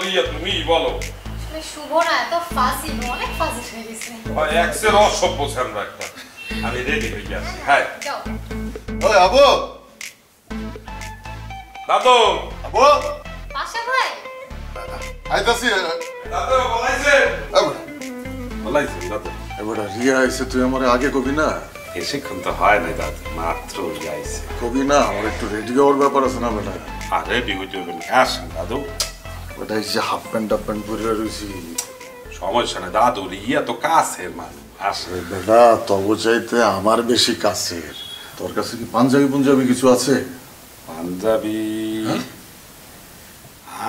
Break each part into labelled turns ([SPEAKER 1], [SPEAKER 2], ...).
[SPEAKER 1] রিয়া তুমি বলো
[SPEAKER 2] শুভ না এত ফাজি অনেক ফাজি হয়ে গেছে
[SPEAKER 1] এক্সের অসভ্য স্যামরা একটা আমি রেডি হয়ে গেছি হ্যাঁ
[SPEAKER 2] যাও
[SPEAKER 3] ওই আবু
[SPEAKER 1] দাদু
[SPEAKER 3] আবু
[SPEAKER 2] পাশা ভাই
[SPEAKER 3] আইতাছি
[SPEAKER 1] দাদু বলাইছেন বলাইছেন দাদু
[SPEAKER 3] এবারে রিয়া আইছে তুই আমারে আগে কবি না
[SPEAKER 1] বেশিক্ষণ তো হয় না দাদু মাত্র আইছে
[SPEAKER 3] কবি না আমার একটু রেডি হওয়ার ব্যাপার আছে না বেটা
[SPEAKER 1] আর রেডি হইতে হবে আসেন দাদু
[SPEAKER 3] বেটা এই যে হাফ প্যান্ট পরে রয়েছি
[SPEAKER 1] সমস্যা না দাদু রিয়া তো কাছের মানুষ আসে
[SPEAKER 3] বেটা তবু চাইতে আমার বেশি কাছের তোর কাছে কি পাঞ্জাবি কিছু আছে
[SPEAKER 1] পাঞ্জাবি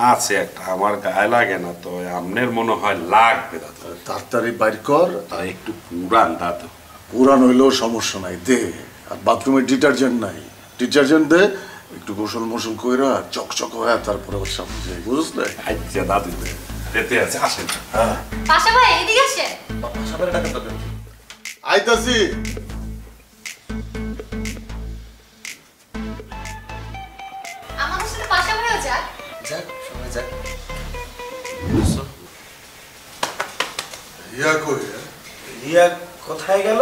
[SPEAKER 1] আছে একটা আমার গায়ে লাগে না তো আপনার মনে হয় লাগবে দাদু
[SPEAKER 3] তাড়াতাড়ি বাইর কর
[SPEAKER 1] তা একটু পুরান দাদু
[SPEAKER 3] পুরান হইলেও সমস্যা নাই দে আর বাথরুমে ডিটারজেন্ট নাই ডিটারজেন্ট দে একটু গোসল মোসল কইরা চকচক হয়ে তারপরে ওর সামনে যাই বুঝছ না
[SPEAKER 1] আচ্ছা দাদু যেতে আছে আসেন
[SPEAKER 3] হ্যাঁ
[SPEAKER 2] পাশা ভাই এদিকে আসে
[SPEAKER 3] আইতাছি
[SPEAKER 2] আমাদের সাথে পাশা ভাইও যাক
[SPEAKER 4] যাক সবাই যাক
[SPEAKER 3] ইয়া কই
[SPEAKER 4] রিয়া কোথায় গেল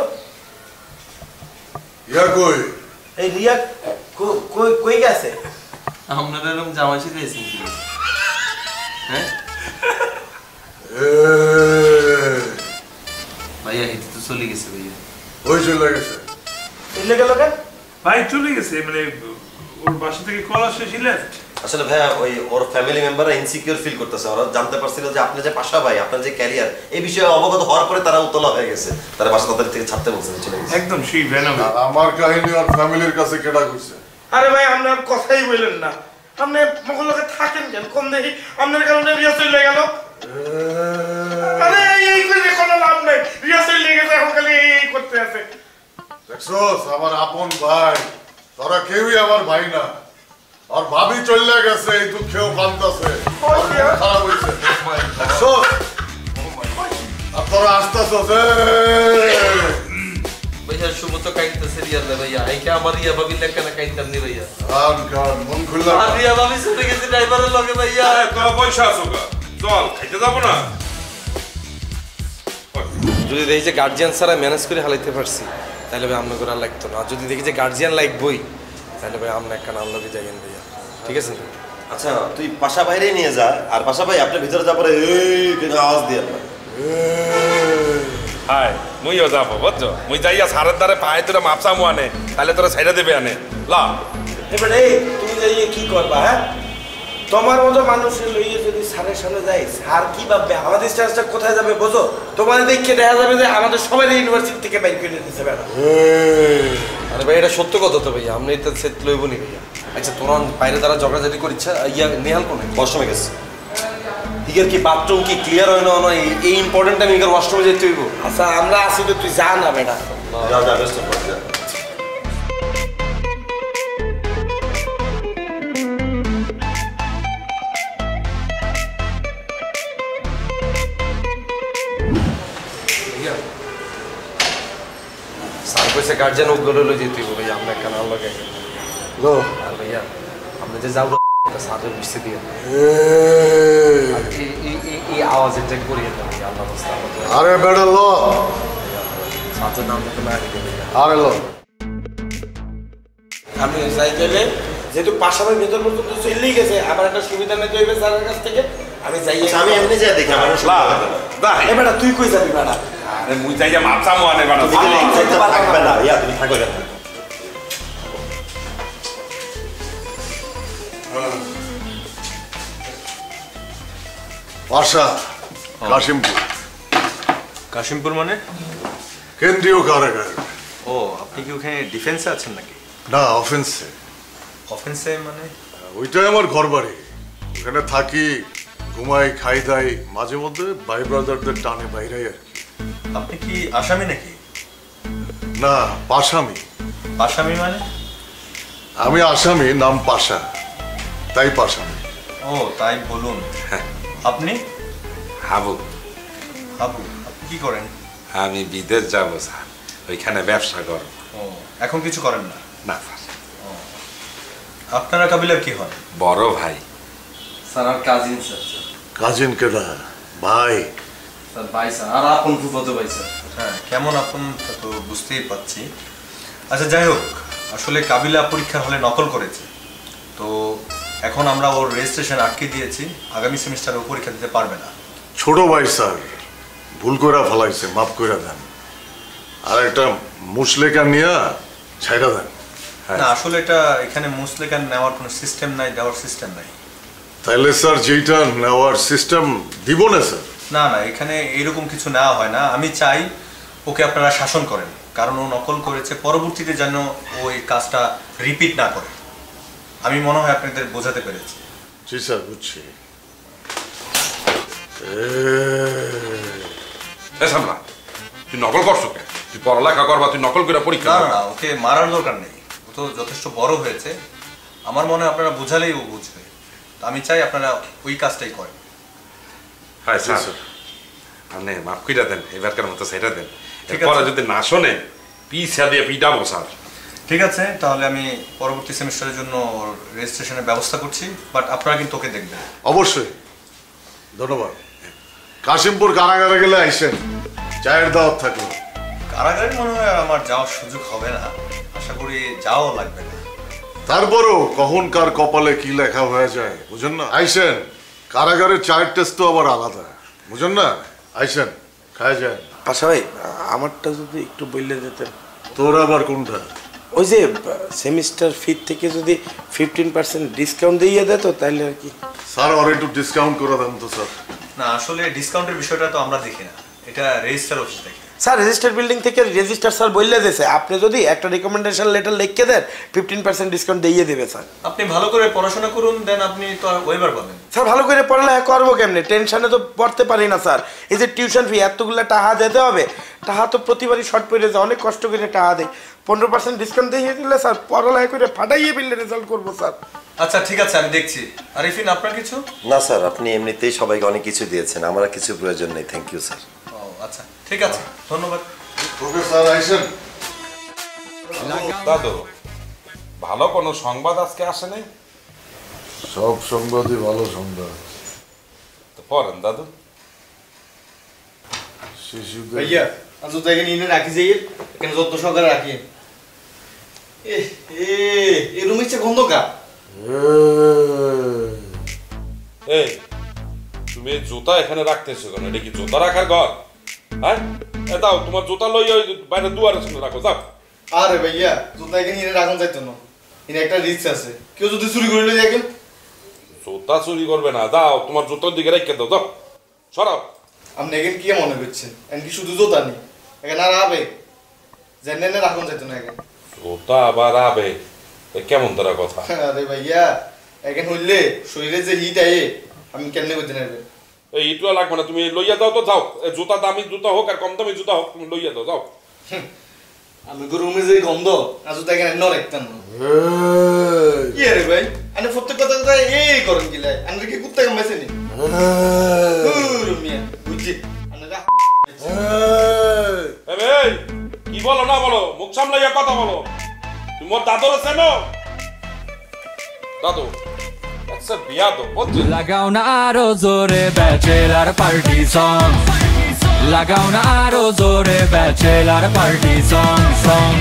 [SPEAKER 3] ইয়া কই
[SPEAKER 4] এই রিয়া কই গেছে
[SPEAKER 5] আপনারা এরকম জামাই শিখেছেন কি হ্যাঁ ভাইয়া হেঁটে তো চলে গেছে ভাইয়া
[SPEAKER 3] ওই চলে গেছে
[SPEAKER 4] চলে গেল কেন
[SPEAKER 6] ভাই চলে গেছে মানে ওর বাসা থেকে কল আসে সে লেফট
[SPEAKER 7] আসলে ভাইয়া ওই ওর ফ্যামিলি মেম্বাররা ইনসিকিউর ফিল করতেছে ওরা জানতে পারছিল যে আপনি যে পাশা ভাই আপনার যে ক্যারিয়ার এই বিষয়ে অবগত হওয়ার পরে তারা উতলা হয়ে গেছে তারা বাসা তাদের থেকে ছাড়তে বলছে চলে গেছে
[SPEAKER 6] একদম সেই ভ্যানবে
[SPEAKER 3] আর আমার কাহিনী আর ফ্যামিলির কাছে কেডা কইছে
[SPEAKER 4] আরে ভাই আপনার কথাই বললেন না আপনি মহল্লাতে থাকেন কেন কম দেখি আপনার কারণে রিয়া চলে গেল আরে এই করে কোনো লাভ নাই রিয়া চলে গেছে এখন খালি এই করতে আছে
[SPEAKER 3] দেখছস আমার আপন ভাই তোরা কেউই আমার ভাই না আর ভাবি চলে গেছে এই দুঃখেও কাঁদতাছে খারাপ হইছে দেখছস আর তোরা আসতাছস
[SPEAKER 5] ভাইয়া শুভ তো কাইতেছে রিয়া দে ভাইয়া আইকে আমার রিয়া ভাবি লেখা না কাইতাম নি ভাইয়া
[SPEAKER 3] গান মন খুললা
[SPEAKER 5] আর রিয়া ভাবি চলে গেছে ড্রাইভারের লগে ভাইয়া
[SPEAKER 1] তোরা পয়সা আছো গা চল খাইতে যাবো না
[SPEAKER 8] যদি দেখি যে গার্জিয়ান ছাড়া ম্যানেজ করে হালাইতে পারছি তাহলে ভাই আপনার করে আর লাগতো না যদি দেখি যে গার্জিয়ান লাগবই তাহলে ভাই আপনার একটা নাম লগে যাইয়েন ভাইয়া ঠিক আছে
[SPEAKER 7] আচ্ছা তুই পাশা বাইরে নিয়ে যা আর পাশা ভাই আপনি ভিতরে যা পরে এই কিন্তু আওয়াজ দিয়ে আপনার
[SPEAKER 1] হাই মুইও যাবো বুঝছো মুই যাইয়া সারের দ্বারে পায়ে তোরা মাপসা আনে তাহলে তোরা ছেড়ে দেবে আনে লা
[SPEAKER 4] এবার এই তুমি যাইয়ে কি করবা হ্যাঁ তোমার মতো মানুষের লইয়ে যদি স্যারের সামনে যাই স্যার কি ভাববে আমাদের স্ট্যাটাসটা কোথায় যাবে বোঝো তোমার দেখে দেখা যাবে যে আমাদের সবাই ইউনিভার্সিটি থেকে বাইক করে দিতে পারে
[SPEAKER 8] আরে ভাই এটা সত্য কথা তো ভাইয়া আপনি এটা সেট লইব নি ভাইয়া আচ্ছা তোরা বাইরে তারা ঝগড়াঝাটি করিচ্ছে ইয়া নেহাল কোনে
[SPEAKER 7] ওয়াশরুমে গেছে
[SPEAKER 8] ইগের কি বাথরুম কি ক্লিয়ার হয় না এই ইম্পর্টেন্ট টাইম ইগের ওয়াশরুমে যেতে হইব
[SPEAKER 4] আচ্ছা আমরা আসি তো তুই যা না বেটা
[SPEAKER 7] যা যা ব্যস্ত পড়ে যা
[SPEAKER 8] স্যার কইছে গার্জিয়ান ওগুলো লই যেতে হইব ভাইয়া আমরা কেন লগে
[SPEAKER 3] লো
[SPEAKER 8] আর ভাইয়া আপনি যে যাও স্যারের বুঝতে দিয়ে আর এই আওয়াজে চেক করিয়ে দেন ভাইয়া আল্লাহ রাস্তা
[SPEAKER 3] আরে বেটা লো
[SPEAKER 8] স্যারের নাম তো না দিতে ভাইয়া
[SPEAKER 3] আরে লো
[SPEAKER 4] আমি যাই গেলে যেহেতু পাশাপাশি ভেতর পর্যন্ত চলেই গেছে আমার একটা সুবিধা নিতে হইবে স্যারের কাছ থেকে আমি যাই
[SPEAKER 7] আমি এমনি যাই দেখি আমার
[SPEAKER 4] এ বেটা তুই কই যাবি বেটা
[SPEAKER 1] আরে মুই যাইয়া মাপসা আনে বানা
[SPEAKER 7] থাকবে না ইয়া তুমি থাকো না
[SPEAKER 3] পাশা কাশিমপুর
[SPEAKER 5] কাশিমপুর মানে
[SPEAKER 3] কেন্দ্রীয় কারাগার
[SPEAKER 5] ও আপনি কি ওখানে ডিফেন্সে আছেন নাকি
[SPEAKER 3] না অফেন্সে
[SPEAKER 5] অফেন্সে মানে
[SPEAKER 3] ওইটাই আমার ঘর বাড়ি ওখানে থাকি ঘুমাই খাই দাই মাঝে মধ্যে ভাই ব্রাদারদের টানে বাইরে আর কি
[SPEAKER 5] আপনি কি আসামি নাকি
[SPEAKER 3] না পাশামি
[SPEAKER 5] আসামি মানে
[SPEAKER 3] আমি আসামি নাম পাশা তাই পাশামি
[SPEAKER 5] ও তাই বলুন আপনি
[SPEAKER 1] হাবু
[SPEAKER 5] হাবু আপনি কি করেন
[SPEAKER 1] আমি বিদেশ যাবো স্যার ওইখানে ব্যবসা করব
[SPEAKER 5] ও এখন কিছু করেন না
[SPEAKER 1] না স্যার
[SPEAKER 5] আপনারা কাবিলার কি হন
[SPEAKER 1] বড় ভাই
[SPEAKER 5] স্যার আর কাজিন স্যার
[SPEAKER 3] কাজিন কেডা ভাই?
[SPEAKER 9] স্যার ভাই স্যার, আর আপন ফুফাতো ভাই স্যার।
[SPEAKER 10] হ্যাঁ, কেমন আপন তা তো বুঝতেই পারছি। আচ্ছা যাই হোক, আসলে কাবিলা পরীক্ষার হলে নকল করেছে, তো এখন আমরা ওর রেজিস্ট্রেশন আটকে দিয়েছি। আগামী সেমিস্টারে ও পরীক্ষা দিতে পারবে না।
[SPEAKER 3] ছোট ভাই স্যার, ভুল করে ফেলাইছে, মাফ করে দেন। আর একটা মুসলেকা নিয়ে ছাইড়া দেন।
[SPEAKER 10] না আসলে এটা এখানে মুসলেকা নেওয়ার কোনো সিস্টেম নাই, দেওয়ার সিস্টেম নাই।
[SPEAKER 3] তাইলে স্যার যেটা নেওয়ার সিস্টেম দিব না স্যার?
[SPEAKER 10] না না, এখানে এইরকম কিছু নেওয়া হয় না। আমি চাই ওকে আপনারা শাসন করেন, কারণ ও নকল করেছে, পরবর্তীতে যেন ও এই কাজটা রিপিট না করে। আমি মনে হয় আপনাদের বোঝাতে পেরেছি।
[SPEAKER 3] জি স্যার, বুঝছি।
[SPEAKER 1] সামনা, তুই নকল করছো কে? তুই পড়ালেখা করবা, তুই নকল করে পরীক্ষা?
[SPEAKER 10] না না, ওকে মারার দরকার নেই, ও তো যথেষ্ট বড় হয়েছে। আমার মনে হয় আপনারা বোঝালেই ও বুঝবে। আমি চাই আপনারা ওই কাজটাই করেন।
[SPEAKER 1] হ্যাঁ স্যার, আপনি মাফ করে দেন, এবারকার মতো সেটা দেন।
[SPEAKER 10] ঠিক
[SPEAKER 1] এরপরে
[SPEAKER 10] আছে।
[SPEAKER 1] যদি না শোনে পিছা দিয়ে পিটাবো স্যার।
[SPEAKER 10] ঠিক আছে, তাহলে আমি পরবর্তী সেমিস্টারের জন্য রেজিস্ট্রেশনের ব্যবস্থা করছি, বাট আপনারা কিন্তু ওকে দেখবেন।
[SPEAKER 3] অবশ্যই, ধন্যবাদ। কাশিমপুর কারাগারে গেলে আইসেন, চায়ের দাওয়াত থাকলো।
[SPEAKER 10] কারাগারে মনে হয় আমার যাওয়ার সুযোগ হবে না, আশা করি যাওয়াও লাগবে না।
[SPEAKER 3] তারপরও কখন কার কপালে কি লেখা হয়ে যায় বুঝেন না। আইসেন, কারাগারের চায়ের টেস্ট তো আবার আলাদা, বুঝেন না। আইসেন, খায় যায়।
[SPEAKER 4] পাশা ভাই, আমারটা যদি একটু বললে যেতেন।
[SPEAKER 3] তোর আবার কোনটা?
[SPEAKER 4] ওই যে সেমিস্টার ফি থেকে যদি 15% ডিসকাউন্ট দিয়ে দেয় তো তাহলে আর কি।
[SPEAKER 3] স্যার আর একটু ডিসকাউন্ট করে দেন তো স্যার।
[SPEAKER 10] না আসলে ডিসকাউন্টের বিষয়টা তো আমরা দেখি না, এটা রেজিস্টার অফিস দেখে।
[SPEAKER 4] স্যার রেজিস্টার বিল্ডিং থেকে রেজিস্টার স্যার বললে দিয়েছে আপনি যদি একটা রিকমেন্ডেশন লেটার লিখে দেন 15% ডিসকাউন্ট দিয়ে দেবে স্যার।
[SPEAKER 10] আপনি ভালো করে পড়াশোনা করুন, দেন আপনি তো ওয়েবার পাবেন।
[SPEAKER 4] স্যার ভালো করে পড়ালেখা করবো কেমনে? টেনশনে তো পড়তে পারি না স্যার। এই যে টিউশন ফি এতগুলো টাকা দিতে হবে, টাকা তো প্রতিবারই শর্ট পড়ে যায়, অনেক কষ্ট করে টাকা দেয়। 15% ডিসকাউন্ট দিয়ে দিলে স্যার পড়ালেখা করে ফাটাইয়ে ফেললে রেজাল্ট করবো স্যার।
[SPEAKER 10] আচ্ছা ঠিক আছে, আমি দেখছি। আরিফিন, আপনার কিছু?
[SPEAKER 7] না স্যার, আপনি এমনিতেই সবাইকে অনেক কিছু দিয়েছেন, আমার আর কিছু প্রয়োজন নেই। Thank you sir.
[SPEAKER 10] ও আচ্ছা, ঠিক আছে, ধন্যবাদ।
[SPEAKER 3] প্রফেসর আইসেন।
[SPEAKER 1] দাদু, ভালো কোনো সংবাদ আজকে আসে নাই?
[SPEAKER 3] সব সংবাদই ভালো সংবাদ।
[SPEAKER 1] তো পড়েন দাদু।
[SPEAKER 3] শিশুদের
[SPEAKER 9] ভাইয়া আজ তো এখানে ইনে রাখি যাই, এখানে যত্ন সহকারে রাখি। এই রুমের চেয়ে গন্ধ কা?
[SPEAKER 1] এই, তুমি এই জুতা এখানে রাখতেছো কেন? এটা কি জুতা রাখার ঘর? হ্যাঁ, এ দাও তোমার জুতা লই ওই বাইরে দুয়ারের সামনে রাখো, যাও।
[SPEAKER 9] আরে ভাইয়া জুতা এখানে ইনে রাখুন যাইতো না, ইনে একটা রিস্ক আছে, কেউ যদি চুরি করে নিয়ে দেখেন।
[SPEAKER 1] জুতা চুরি করবে না, দাও তোমার জুতার দিকে রেখে দাও, যাও সরাও।
[SPEAKER 9] আপনি এখানে কি মনে করছেন? এখানে কি শুধু জুতা নেই, এখানে আর আবে জেনে এনে রাখুন যাইতো না এখানে।
[SPEAKER 1] জুতা আবার আবে, কেমন তারা কথা?
[SPEAKER 9] আরে ভাইয়া এখানে হইলে শরীরে যে হিট আয়ে আমি কেমনে করতে নেবে?
[SPEAKER 1] এই ইটুয়া লাগবে না, তুমি লইয়া দাও তো, যাও। জুতা দামি জুতা হোক আর কম দামি জুতা হোক, তুমি লইয়া দাও, যাও।
[SPEAKER 9] আমি তো রুমে যে গন্ধ আজ তো এখানে ন রাখতাম না। কি আরে ভাই, আমি প্রত্যেক কথা কথা এই করেন গিলাই, আমি কি কুত্তা কামাইছে নি? রুমিয়া বুঝছি
[SPEAKER 1] এই কি বলো না বলো, মুখ সামলাইয়া কথা বলো। তুমি মোর দাদুর চেনো? দাদু আচ্ছা বিয়া তো বুঝছি।
[SPEAKER 11] লাগাও না আরো জোরে ব্যাচেলার পার্টি সং, লাগাও না আরো জোরে ব্যাচেলার পার্টি সং সং।